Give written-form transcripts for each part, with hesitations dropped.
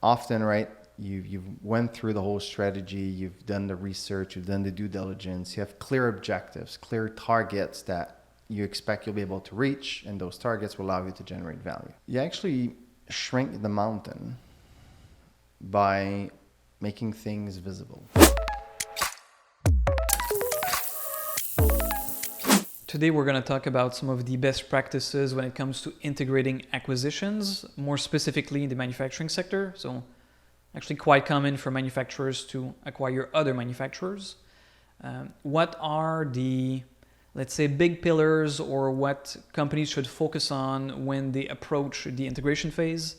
Often, right, you've went through the whole strategy, you've done the research, you've done the due diligence, you have clear objectives, clear targets that you expect you'll be able to reach, and those targets will allow you to generate value. You actually shrink the mountain by making things visible. Today we're going to talk about some of the best practices when it comes to integrating acquisitions, more specifically in the manufacturing sector. So actually quite common for manufacturers to acquire other manufacturers. What are the, let's say, big pillars, or what companies should focus on when they approach the integration phase,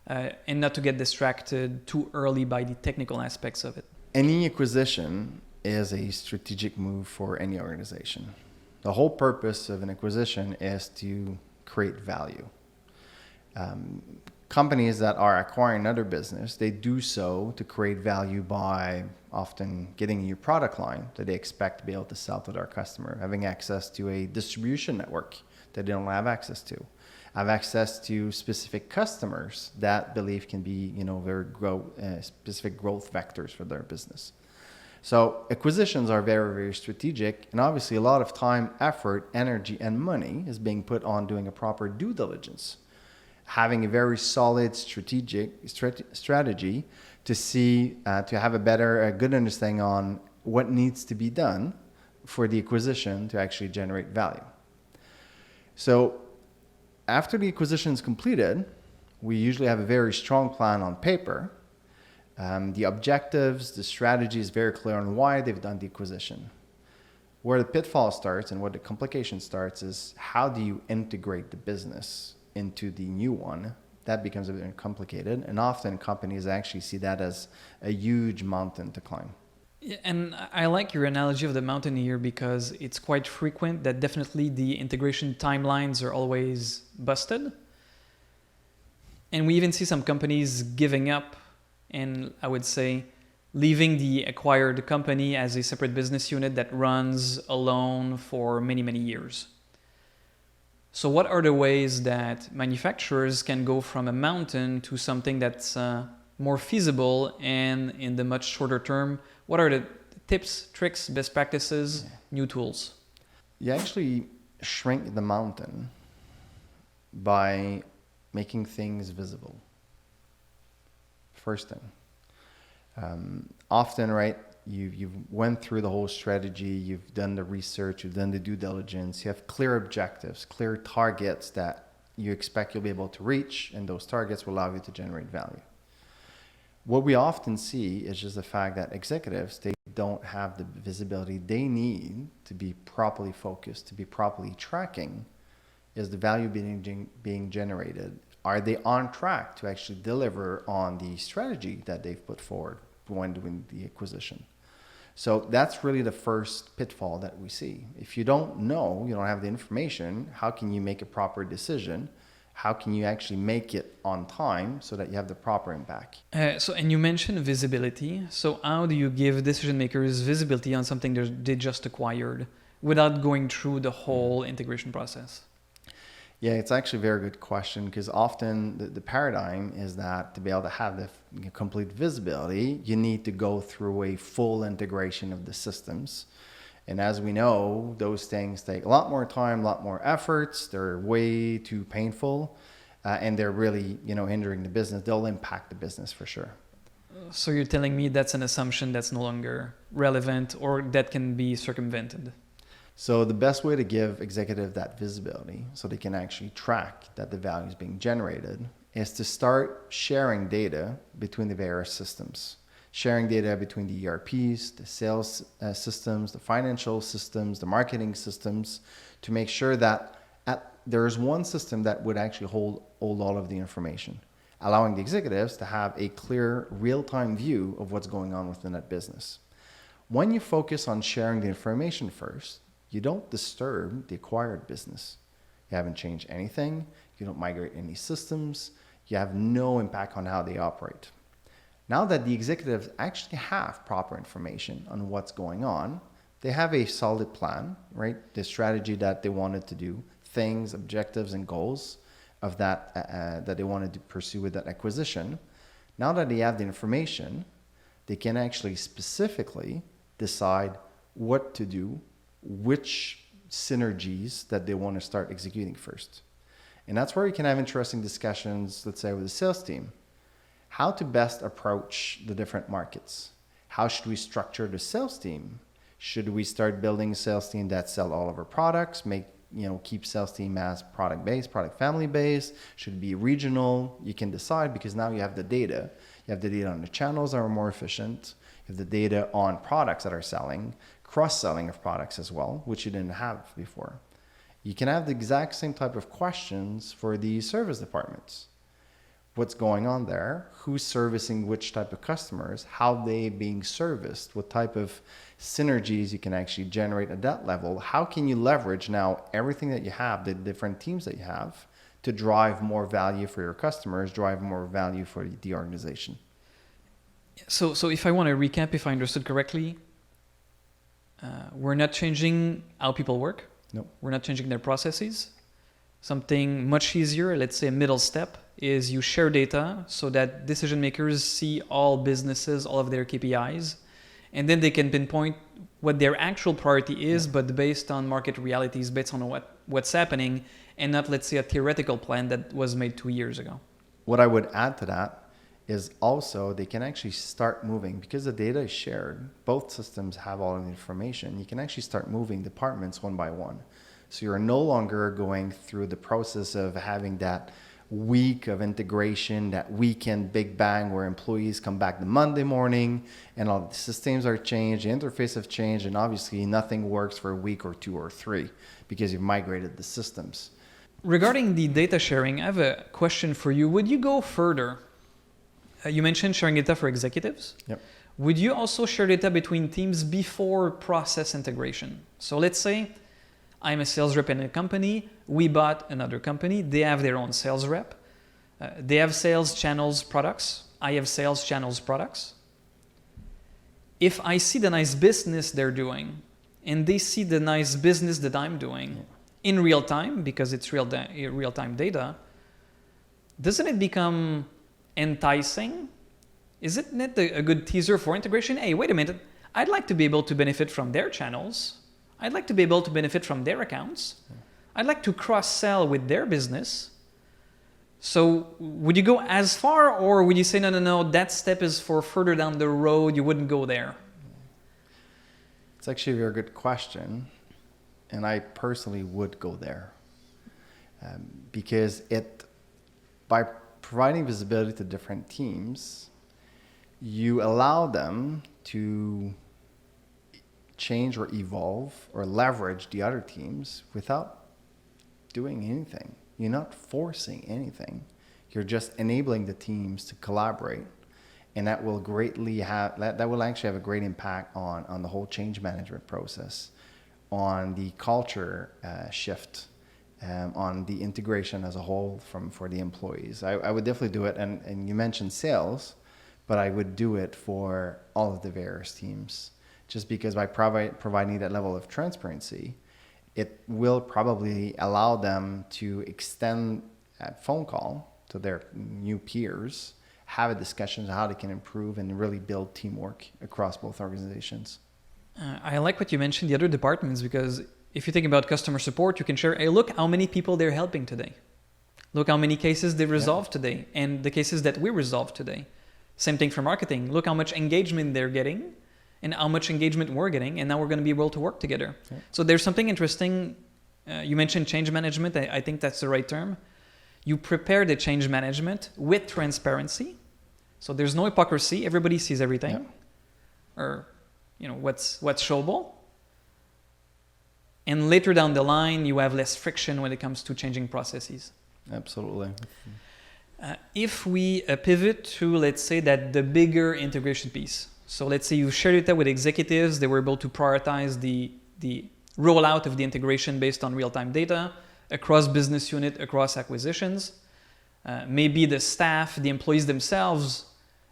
and not to get distracted too early by the technical aspects of it? Any acquisition is a strategic move for any organization. The whole purpose of an acquisition is to create value. Companies that are acquiring another business, they do so to create value by often getting a new product line that they expect to be able to sell to their customer, having access to a distribution network that they don't have access to, have access to specific customers that believe can be, very specific growth vectors for their business. So acquisitions are very, very strategic, and obviously a lot of time, effort, energy, and money is being put on doing a proper due diligence, having a very solid strategy to see, to have a good understanding on what needs to be done for the acquisition to actually generate value. So after the acquisition is completed, we usually have a very strong plan on paper. The objectives, the strategy is very clear on why they've done the acquisition. Where the pitfall starts and where the complication starts is how do you integrate the business into the new one? That becomes a bit complicated, and often companies actually see that as a huge mountain to climb. Yeah, and I like your analogy of the mountain here, because it's quite frequent that definitely the integration timelines are always busted. And we even see some companies giving up, and I would say leaving the acquired company as a separate business unit that runs alone for many, many years. So what are the ways that manufacturers can go from a mountain to something that's more feasible, and in the much shorter term, what are the tips, tricks, best practices, new tools? You actually shrink the mountain by making things visible. First thing. Often, right, you've went through the whole strategy, you've done the research, you've done the due diligence, you have clear objectives, clear targets that you expect you'll be able to reach, and those targets will allow you to generate value. What we often see is just the fact that executives, they don't have the visibility they need to be properly focused, to be properly tracking, is the value being generated. Are they on track to actually deliver on the strategy that they've put forward when doing the acquisition? So that's really the first pitfall that we see. If you don't know, you don't have the information, how can you make a proper decision? How can you actually make it on time so that you have the proper impact? And you mentioned visibility. So how do you give decision makers visibility on something they just acquired without going through the whole integration process? Yeah, it's actually a very good question, because often the paradigm is that to be able to have the complete visibility, you need to go through a full integration of the systems. And as we know, those things take a lot more time, a lot more efforts. They're way too painful, and they're really, hindering the business. They'll impact the business for sure. So you're telling me that's an assumption that's no longer relevant, or that can be circumvented? So the best way to give executive that visibility so they can actually track that the value is being generated is to start sharing data between the various systems. Sharing data between the ERPs, the sales systems, the financial systems, the marketing systems, to make sure that there is one system that would actually hold all of the information, allowing the executives to have a clear real-time view of what's going on within that business. When you focus on sharing the information first, you don't disturb the acquired business. You haven't changed anything. You don't migrate any systems. You have no impact on how they operate. Now that the executives actually have proper information on what's going on, they have a solid plan, right? The strategy that they wanted to do, things, objectives, and goals of that they wanted to pursue with that acquisition. Now that they have the information, they can actually specifically decide what to do, which synergies that they want to start executing first. And that's where you can have interesting discussions, let's say with the sales team. How to best approach the different markets. How should we structure the sales team? Should we start building a sales team that sell all of our products, keep sales team as product based, product family based? Should it be regional? You can decide because now you have the data. You have the data on the channels that are more efficient. You have the data on products that are selling, cross-selling of products as well, which you didn't have before. You can have the exact same type of questions for the service departments. What's going on there? Who's servicing which type of customers? How they being serviced? What type of synergies you can actually generate at that level? How can you leverage now everything that you have, the different teams that you have, to drive more value for your customers, drive more value for the organization? So if I want to recap, if I understood correctly, we're not changing how people work. Nope. We're not changing their processes. Something much easier, let's say a middle step, is you share data so that decision makers see all businesses, all of their KPIs, and then they can pinpoint what their actual priority is, but based on market realities, based on what's happening, and not, let's say, a theoretical plan that was made 2 years ago. What I would add to that is also they can actually start moving because the data is shared. Both systems have all of the information. You can actually start moving departments one by one. So you're no longer going through the process of having that week of integration, that weekend big bang where employees come back the Monday morning and all the systems are changed, the interface have changed, and obviously nothing works for a week or 2 or 3 because you've migrated the systems. Regarding the data sharing, I have a question for you. Would you go further? You mentioned sharing data for executives. Yep. Would you also share data between teams before process integration? So let's say I'm a sales rep in a company. We bought another company. They have their own sales rep. They have sales channels products. I have sales channels products. If I see the nice business they're doing and they see the nice business that I'm doing in real time, because it's real-time data, doesn't it become enticing? Isn't it a good teaser for integration? Hey, wait a minute. I'd like to be able to benefit from their channels. I'd like to be able to benefit from their accounts. I'd like to cross-sell with their business. So would you go as far, or would you say, no, that step is for further down the road, you wouldn't go there? It's actually a very good question. And I personally would go there. Because by providing visibility to different teams, you allow them to change or evolve or leverage the other teams without doing anything. You're not forcing anything. You're just enabling the teams to collaborate, and that will actually have a great impact on the whole change management process, on the culture shift, on the integration as a whole for the employees. I would definitely do it, and you mentioned sales, but I would do it for all of the various teams. Just because by providing that level of transparency, it will probably allow them to extend a phone call to their new peers, have a discussion on how they can improve and really build teamwork across both organizations. I like what you mentioned, the other departments, because if you think about customer support, you can share, hey, look how many people they're helping today. Look how many cases they resolved today, and the cases that we resolved today. Same thing for marketing. Look how much engagement they're getting and how much engagement we're getting, and now we're going to be able to work together. Yeah. So there's something interesting. You mentioned change management. I think that's the right term. You prepare the change management with transparency. So there's no hypocrisy. Everybody sees everything. Yeah. Or, what's showable. And later down the line, you have less friction when it comes to changing processes. Absolutely. If we pivot to, let's say, that the bigger integration piece. So let's say you shared data with executives. They were able to prioritize the rollout of the integration based on real-time data across business unit, across acquisitions. Maybe the staff, the employees themselves,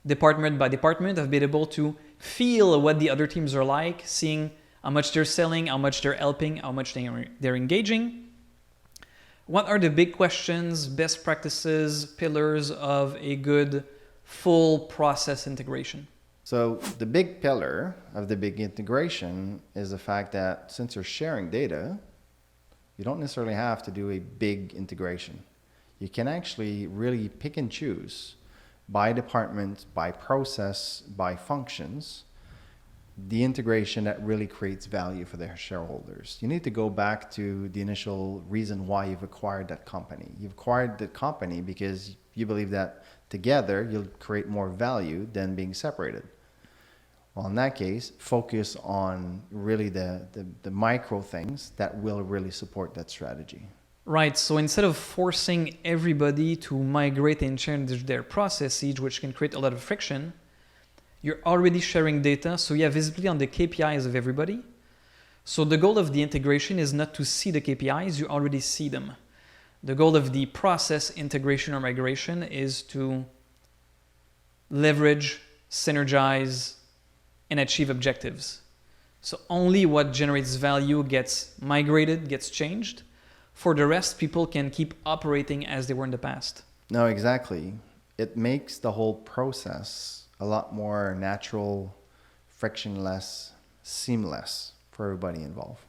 department by department, have been able to feel what the other teams are like, seeing how much they're selling, how much they're helping, how much they're engaging. What are the big questions, best practices, pillars of a good full process integration? So the big pillar of the big integration is the fact that since you're sharing data, you don't necessarily have to do a big integration. You can actually really pick and choose by department, by process, by functions, the integration that really creates value for their shareholders. You need to go back to the initial reason why you've acquired that company. You've acquired the company because you believe that together you'll create more value than being separated. Well, in that case, focus on really the micro things that will really support that strategy. Right. So instead of forcing everybody to migrate and change their processes, which can create a lot of friction, you're already sharing data, so you have visibility on the KPIs of everybody. So the goal of the integration is not to see the KPIs, you already see them. The goal of the process integration or migration is to leverage, synergize, and achieve objectives. So only what generates value gets migrated, gets changed. For the rest, people can keep operating as they were in the past. No, exactly. It makes the whole process a lot more natural, frictionless, seamless for everybody involved.